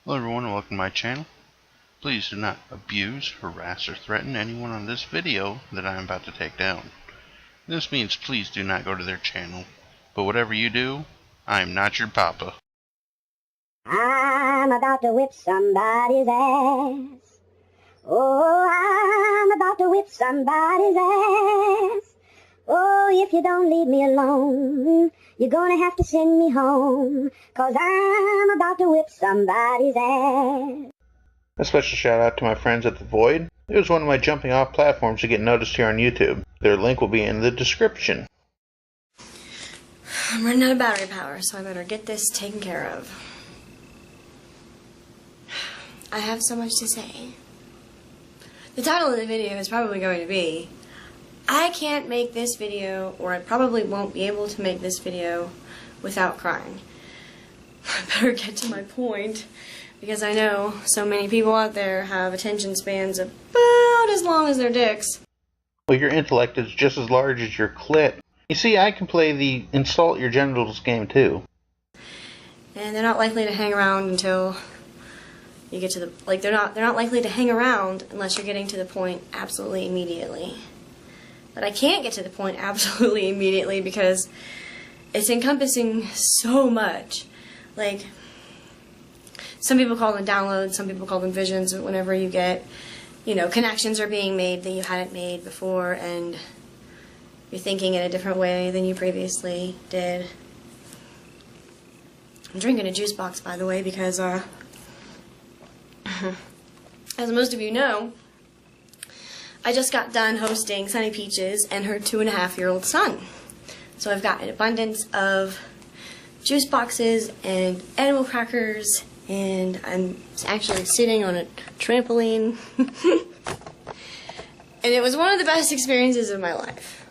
Hello everyone and welcome to my channel. Please do not abuse, harass, or threaten anyone on this video that I am about to take down. This means please do not go to their channel. But whatever you do, I am not your papa. I'm about to whip somebody's ass. Oh, I'm about to whip somebody's ass. Oh, if you don't leave me alone, you're gonna have to send me home, 'cause I'm about to whip somebody's ass. A special shout out to my friends at The Void. It was one of my jumping off platforms to get noticed here on YouTube. Their link will be in the description. I'm running out of battery power, so I better get this taken care of. I have so much to say. The title of the video is probably going to be, I can't make this video, or I probably won't be able to make this video without crying. I better get to my point, because I know so many people out there have attention spans about as long as their dicks. Well, your intellect is just as large as your clit. You see, I can play the insult your genitals game too. And they're not likely to hang around until you get to the, like, they're not likely to hang around unless you're getting to the point absolutely immediately. But I can't get to the point absolutely immediately because it's encompassing so much. Like, some people call them downloads, some people call them visions. Whenever you get, connections are being made that you hadn't made before, and you're thinking in a different way than you previously did. I'm drinking a juice box, by the way, because, as most of you know, I just got done hosting Sunny Peaches and her 2.5-year-old son. So I've got an abundance of juice boxes and animal crackers, and I'm actually sitting on a trampoline. And it was one of the best experiences of my life.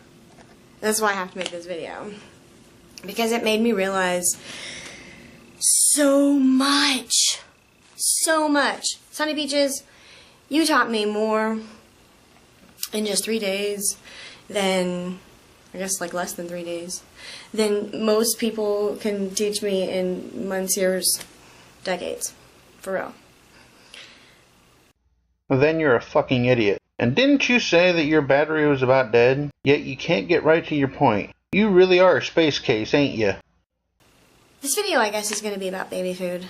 That's why I have to make this video. Because it made me realize so much. So much. Sunny Peaches, you taught me more in just 3 days than, I guess, like less than 3 days, than most people can teach me in months, years, decades. For real. Well, then you're a fucking idiot. And didn't you say that your battery was about dead? Yet you can't get right to your point. You really are a space case, ain't you? This video, I guess, is going to be about baby food.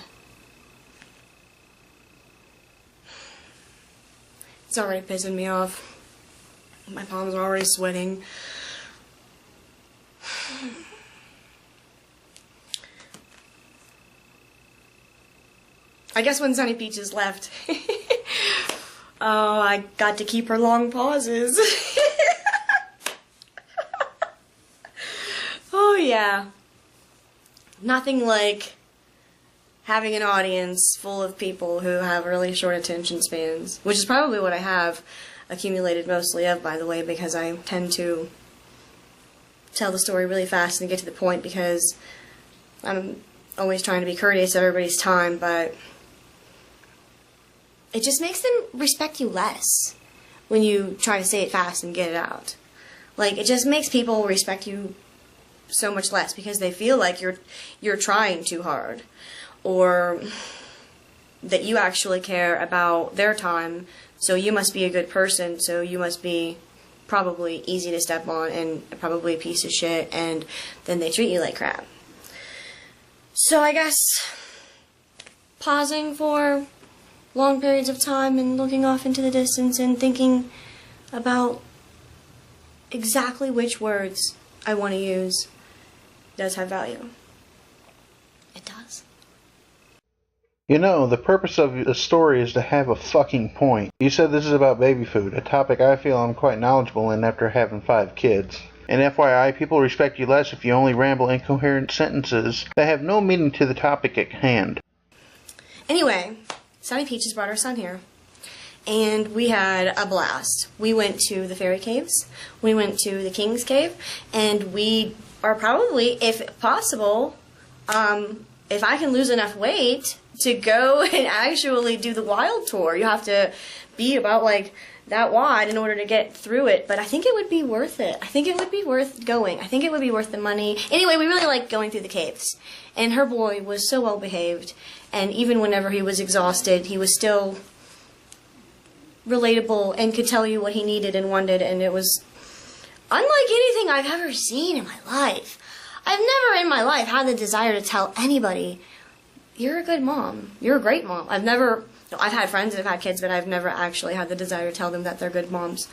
It's already pissing me off. My palms are already sweating. I guess when Sunny Peaches left, oh, I got to keep her long pauses. Oh yeah. Nothing like having an audience full of people who have really short attention spans, which is probably what I have accumulated mostly of, by the way, because I tend to tell the story really fast and get to the point because I'm always trying to be courteous of everybody's time, but it just makes them respect you less when you try to say it fast and get it out. Like, it just makes people respect you so much less because they feel like you're trying too hard, or that you actually care about their time, so you must be a good person, so you must be probably easy to step on and probably a piece of shit, and then they treat you like crap. So I guess pausing for long periods of time and looking off into the distance and thinking about exactly which words I want to use does have value. It does. You know, the purpose of the story is to have a fucking point. You said this is about baby food, a topic I feel I'm quite knowledgeable in after having 5 kids. And FYI, people respect you less if you only ramble incoherent sentences that have no meaning to the topic at hand. Anyway, Sunny Peaches brought her son here, and we had a blast. We went to the fairy caves, we went to the king's cave, and we are probably, if possible, if I can lose enough weight to go and actually do the wild tour. You have to be about like that wide in order to get through it, but I think it would be worth it. I think it would be worth going. I think it would be worth the money. Anyway, we really liked going through the caves, and her boy was so well behaved, and even whenever he was exhausted, he was still relatable and could tell you what he needed and wanted, and it was unlike anything I've ever seen in my life. I've never in my life had the desire to tell anybody, you're a good mom, you're a great mom. I've had friends that have had kids, but I've never actually had the desire to tell them that they're good moms.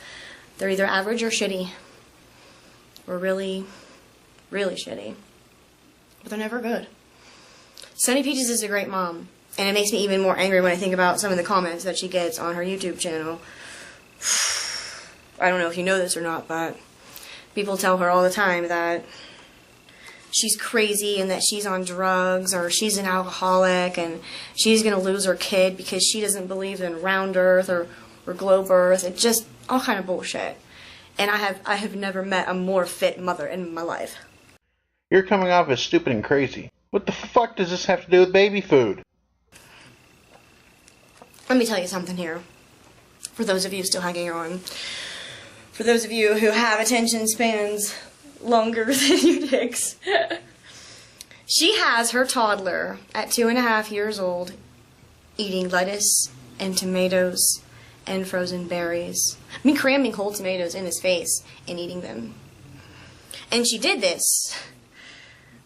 They're either average or shitty. Or really, really shitty. But they're never good. Sunny Peaches is a great mom. And it makes me even more angry when I think about some of the comments that she gets on her YouTube channel. I don't know if you know this or not, but people tell her all the time that she's crazy and that she's on drugs or she's an alcoholic and she's going to lose her kid because she doesn't believe in round earth or globe earth. It's just all kind of bullshit. And I have never met a more fit mother in my life. You're coming off as stupid and crazy. What the fuck does this have to do with baby food? Let me tell you something here. For those of you still hanging on. For those of you who have attention spans longer than your dicks. She has her toddler at 2.5 years old eating lettuce and tomatoes and frozen berries. I mean, cramming whole tomatoes in his face and eating them. And she did this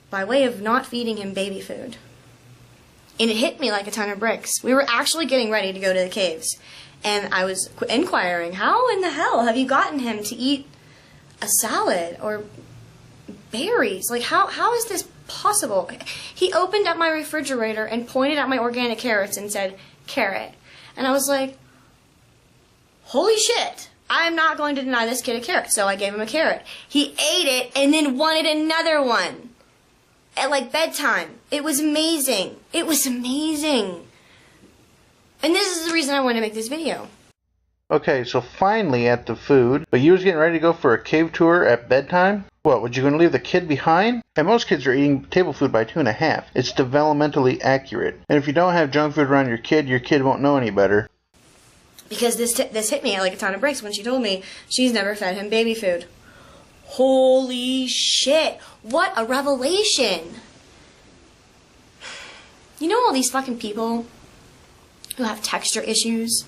by way of not feeding him baby food. And it hit me like a ton of bricks. We were actually getting ready to go to the caves. And I was inquiring, how in the hell have you gotten him to eat a salad or berries? Like, how is this possible? He opened up my refrigerator and pointed at my organic carrots and said, carrot. And I was like, holy shit, I'm not going to deny this kid a carrot. So I gave him a carrot. He ate it and then wanted another one at like bedtime. It was amazing. It was amazing. And this is the reason I wanted to make this video. Okay, so finally at the food, but you was getting ready to go for a cave tour at bedtime? What, was you going to leave the kid behind? And most kids are eating table food by 2.5. It's developmentally accurate. And if you don't have junk food around your kid won't know any better. Because this hit me like a ton of bricks when she told me she's never fed him baby food. Holy shit, what a revelation. You know all these fucking people who have texture issues?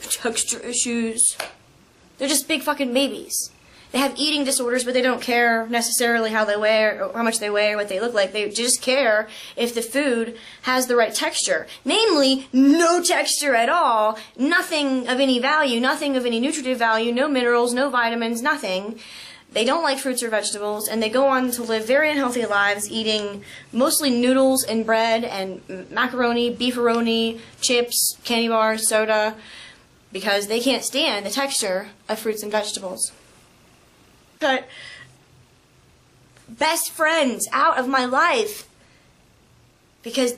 Texture issues. They're just big fucking babies. They have eating disorders, but they don't care necessarily how they weigh or how much they weigh or what they look like. They just care if the food has the right texture. Namely, no texture at all, nothing of any value, nothing of any nutritive value, no minerals, no vitamins, nothing. They don't like fruits or vegetables, and they go on to live very unhealthy lives, eating mostly noodles and bread and macaroni, beefaroni, chips, candy bars, soda, because they can't stand the texture of fruits and vegetables. Cut best friends out of my life because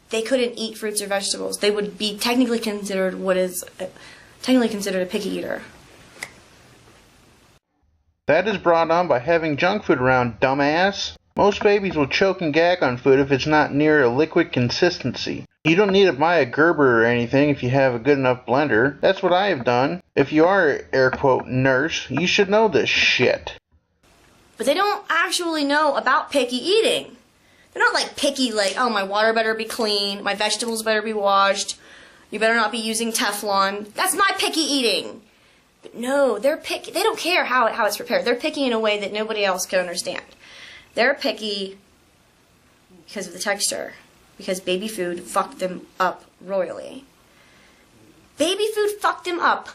they couldn't eat fruits or vegetables. They would be technically considered a picky eater. That is brought on by having junk food around, dumbass. Most babies will choke and gag on food if it's not near a liquid consistency. You don't need to buy a Gerber or anything if you have a good enough blender. That's what I have done. If you are, air quote, nurse, you should know this shit. But they don't actually know about picky eating. They're not like picky like, oh, my water better be clean, my vegetables better be washed, you better not be using Teflon. That's my picky eating. But no, they're picky. They don't care how it's prepared. They're picky in a way that nobody else can understand. They're picky because of the texture. Because baby food fucked them up royally. Baby food fucked them up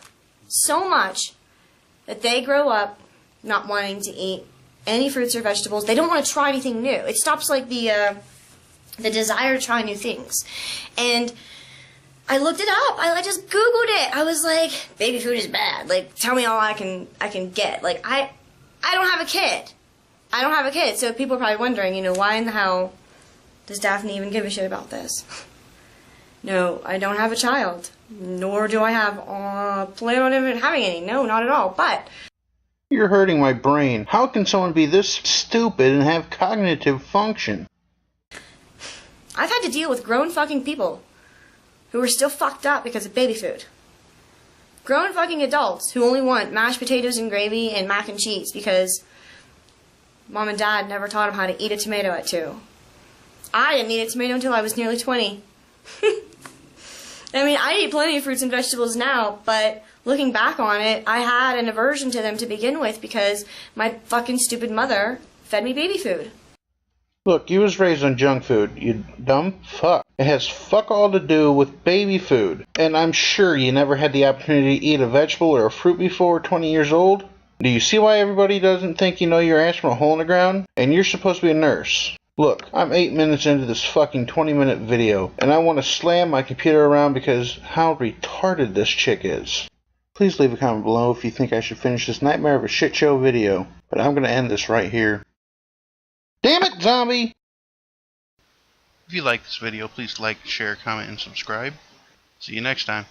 so much that they grow up not wanting to eat any fruits or vegetables. They don't want to try anything new. It stops like the desire to try new things. And I looked it up. I just Googled it. I was like, baby food is bad. Like, tell me all I can get. Like, I don't have a kid. I don't have a kid. So people are probably wondering, why in the hell does Daphne even give a shit about this? No, I don't have a child. Nor do I have plan on even having any. No, not at all. But you're hurting my brain. How can someone be this stupid and have cognitive function? I've had to deal with grown fucking people who are still fucked up because of baby food. Grown fucking adults who only want mashed potatoes and gravy and mac and cheese because mom and dad never taught them how to eat a tomato at 2. I didn't eat a tomato until I was nearly 20. I mean, I eat plenty of fruits and vegetables now, but looking back on it, I had an aversion to them to begin with because my fucking stupid mother fed me baby food. Look, you was raised on junk food, you dumb fuck. It has fuck all to do with baby food. And I'm sure you never had the opportunity to eat a vegetable or a fruit before 20 years old. Do you see why everybody doesn't think you know your ass from a hole in the ground? And you're supposed to be a nurse. Look, I'm 8 minutes into this fucking 20-minute video, and I want to slam my computer around because how retarded this chick is. Please leave a comment below if you think I should finish this nightmare of a shit show video, but I'm going to end this right here. Damn it, zombie! If you like this video, please like, share, comment, and subscribe. See you next time.